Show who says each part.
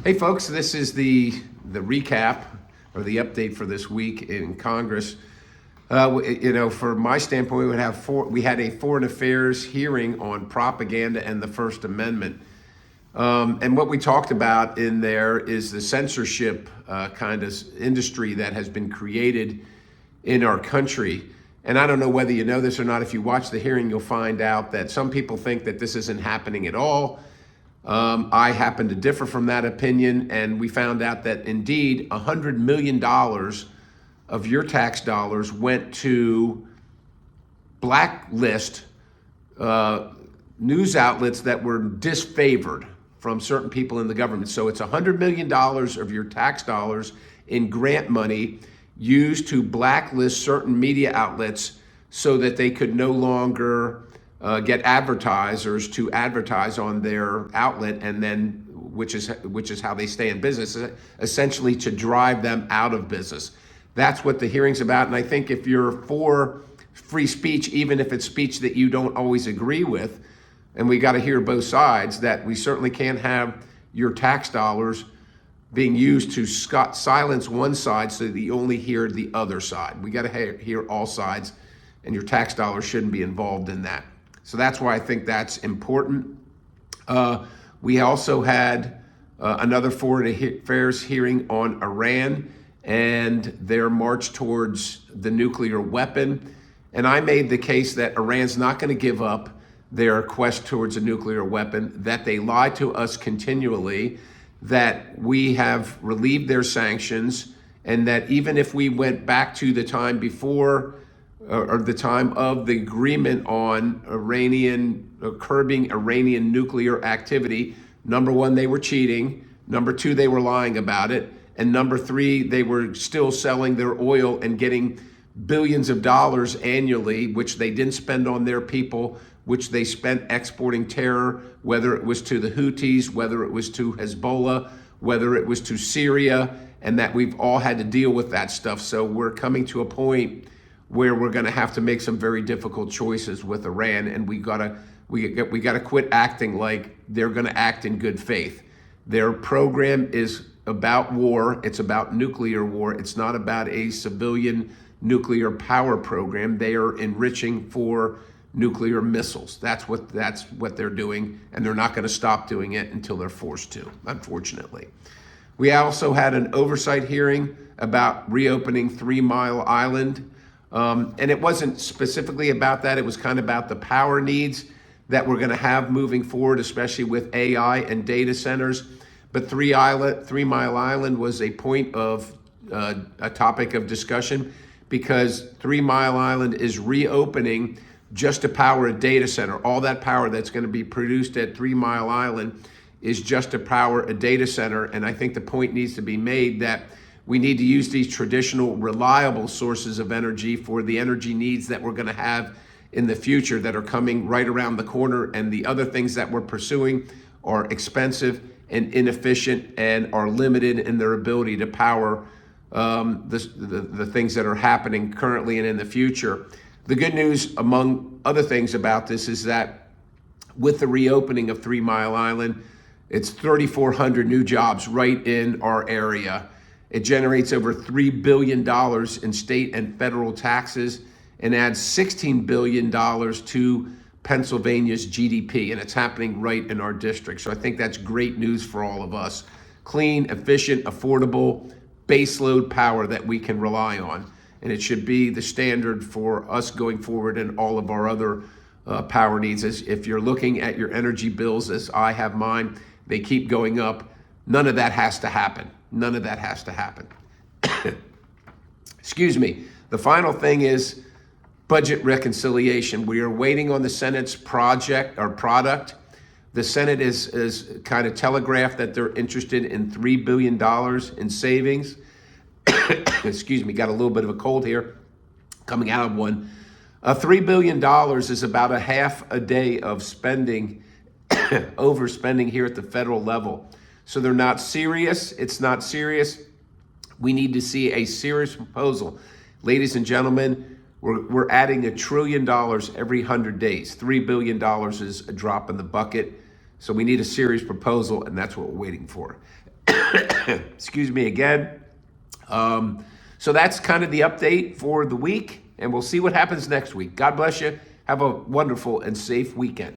Speaker 1: Hey folks, this is the recap or the update for this week in Congress. From my standpoint, we had a foreign affairs hearing on propaganda and the First Amendment. And what we talked about in there is the censorship kind of industry that has been created in our country. And I don't know whether you know this or not. If you watch the hearing, you'll find out that some people think that this isn't happening at all. I happen to differ from that opinion, and we found out that indeed $100 million of your tax dollars went to blacklist news outlets that were disfavored from certain people in the government. So it's $100 million of your tax dollars in grant money used to blacklist certain media outlets so that they could no longer get advertisers to advertise on their outlet, and then which is how they stay in business, essentially to drive them out of business. That's what the hearing's about. And I think if you're for free speech, even if it's speech that you don't always agree with, and we got to hear both sides, that we certainly can't have your tax dollars being used to silence one side so that you only hear the other side. We got to hear all sides, and your tax dollars shouldn't be involved in that. So that's why I think that's important. We also had another foreign affairs hearing on Iran and their march towards the nuclear weapon. And I made the case that Iran's not going to give up their quest towards a nuclear weapon, that they lie to us continually, that we have relieved their sanctions, and that even if we went back to the time before or the time of the agreement on curbing Iranian nuclear activity, number one, they were cheating. Number two, they were lying about it. And number three, they were still selling their oil and getting billions of dollars annually, which they didn't spend on their people, which they spent exporting terror, whether it was to the Houthis, whether it was to Hezbollah, whether it was to Syria, and that we've all had to deal with that stuff. So we're coming to a point where we're going to have to make some very difficult choices with Iran, and we gotta quit acting like they're going to act in good faith. Their program is about war. It's about nuclear war. It's not about a civilian nuclear power program. They are enriching for nuclear missiles. That's what they're doing, and they're not going to stop doing it until they're forced to, unfortunately. We also had an oversight hearing about reopening 3 Mile Island. And it wasn't specifically about that. It was kind of about the power needs that we're going to have moving forward, especially with AI and data centers. But 3 Mile Island was a point of a topic of discussion because 3 Mile Island is reopening just to power a data center. All that power that's going to be produced at 3 Mile Island is just to power a data center. And I think the point needs to be made that we need to use these traditional, reliable sources of energy for the energy needs that we're going to have in the future that are coming right around the corner. And the other things that we're pursuing are expensive and inefficient and are limited in their ability to power the things that are happening currently and in the future. The good news, among other things about this, is that with the reopening of 3 Mile Island, it's 3,400 new jobs right in our area. It generates over $3 billion in state and federal taxes and adds $16 billion to Pennsylvania's GDP, and it's happening right in our district. So I think that's great news for all of us. Clean, efficient, affordable, baseload power that we can rely on. And it should be the standard for us going forward and all of our other power needs. As if you're looking at your energy bills, as I have mine, they keep going up. None of that has to happen. None of that has to happen. Excuse me. The final thing is budget reconciliation. We are waiting on the Senate's product. The Senate is kind of telegraphed that they're interested in $3 billion in savings. Excuse me, got a little bit of a cold here, coming out of one. $3 billion is about a half a day of spending, overspending here at the federal level. So they're not serious. It's not serious. We need to see a serious proposal. Ladies and gentlemen, we're adding $1 trillion every 100 days. $3 billion is a drop in the bucket. So we need a serious proposal, and that's what we're waiting for. Excuse me again. So that's kind of the update for the week, and we'll see what happens next week. God bless you. Have a wonderful and safe weekend.